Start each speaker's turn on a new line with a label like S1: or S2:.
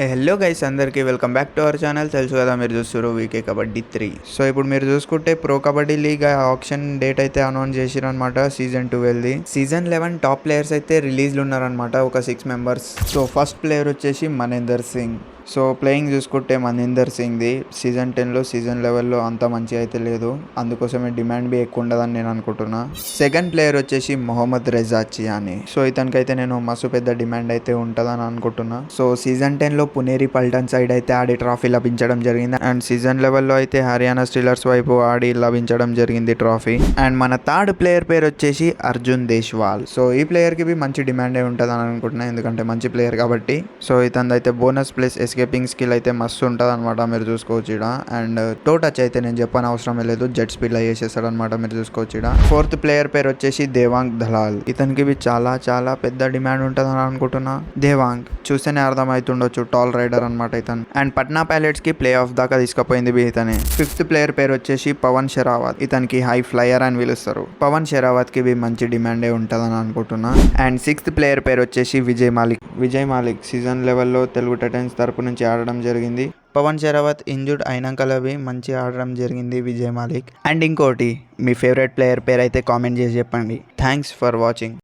S1: Hello guys, అందరికీ welcome back to our channel. తెలుసు కదా, మీరు చూస్తారు వీకే కబడ్డీ 3. సో ఇప్పుడు మీరు చూసుకుంటే pro kabaddi league auction date అయితే అనౌన్స్ చేసిరనమాట. సీజన్ 12ది. సీజన్ 11 టాప్ ప్లేయర్స్ అయితే రిలీజ్లు ఉన్నారనమాట, ఒక 6 మెంబర్స్. సో ఫస్ట్ ప్లేయర్ వచ్చేసి మనీందర్ సింగ్. సో ప్లేయింగ్ చూసుకుంటే మనీందర్ సింగ్ది సీజన్ 10లో సీజన్ 11లో అంత మంచిగా అయితే లేదు, అందుకోసమే డిమాండ్ బి ఎక్కువ ఉండదని నేను అనుకుంటున్నా. సెకండ్ ప్లేయర్ వచ్చేసి మొహమ్మద్ రెజా చియాని. సో ఇతనికైతే నేను మస్తు పెద్ద డిమాండ్ అయితే ఉంటుందని అనుకుంటున్నా. సో సీజన్ 10లో పునేరి పల్టన్ సైడ్ అయితే ఆడి ట్రాఫీ లభించడం జరిగింది, అండ్ సీజన్ 11లో అయితే హర్యానా స్టీలర్స్ వైపు ఆడి లభించడం జరిగింది ట్రాఫీ. అండ్ మన థర్డ్ ప్లేయర్ పేరు వచ్చేసి అర్జున్ దేశ్వాల్. సో ఈ ప్లేయర్ కి మంచి డిమాండే ఉంటుంది అని అనుకుంటున్నా, ఎందుకంటే మంచి ప్లేయర్ కాబట్టి. సో ఇతను అయితే బోనస్ ప్లస్ ఎస్కేపింగ్ స్కిల్ అయితే మస్తు ఉంటుంది అనమాట, మీరు చూసుకోవచ్చు ఇక్కడ. అండ్ టో టచ్ అయితే నేను చెప్పని అవసరం లేదు, జెట్ స్పీడ్ లో చేసేస్తాడు అనమాట, మీరు చూసుకోవచ్చు ఇక్కడ. ఫోర్త్ ప్లేయర్ పేరు వచ్చేసి దేవాంగ్ దలాల్. ఇతనికి చాలా చాలా పెద్ద డిమాండ్ ఉంటుంది అని అనుకుంటున్నా. దేవాంగ్ చూస్తేనే అర్థమవుతుండొచ్చు, టాల్ రైడర్ అనమాట ఇతను. అండ్ పట్నా పైలట్స్ కి ప్లే ఆఫ్ దాకా తీసుకుపోయింది ఇతనే. ఫిఫ్త్ ప్లేయర్ పేరు వచ్చేసి పవన్ షెరావత్. ఇతనికి హై ఫ్లయర్ అని పిలుస్తారు. పవన్ షెరావత్ కి మంచి డిమాండే ఉంటుందని అనుకుంటున్నా. అండ్ సిక్స్త్ ప్లేయర్ పేరు వచ్చేసి విజయ్ మాలిక్. విజయ్ మాలిక్ సీజన్ లెవెల్లో తెలుగు టైటన్స్ తరపు నుంచి ఆడడం జరిగింది. పవన్ షెరావత్ ఇంజూర్డ్ అయినాకలవి మంచి ఆడడం జరిగింది విజయ్ మాలిక్. అండ్ ఇంకోటి, మీ ఫేవరెట్ ప్లేయర్ పేరు అయితే కామెంట్ చేసి చెప్పండి. Thanks for watching.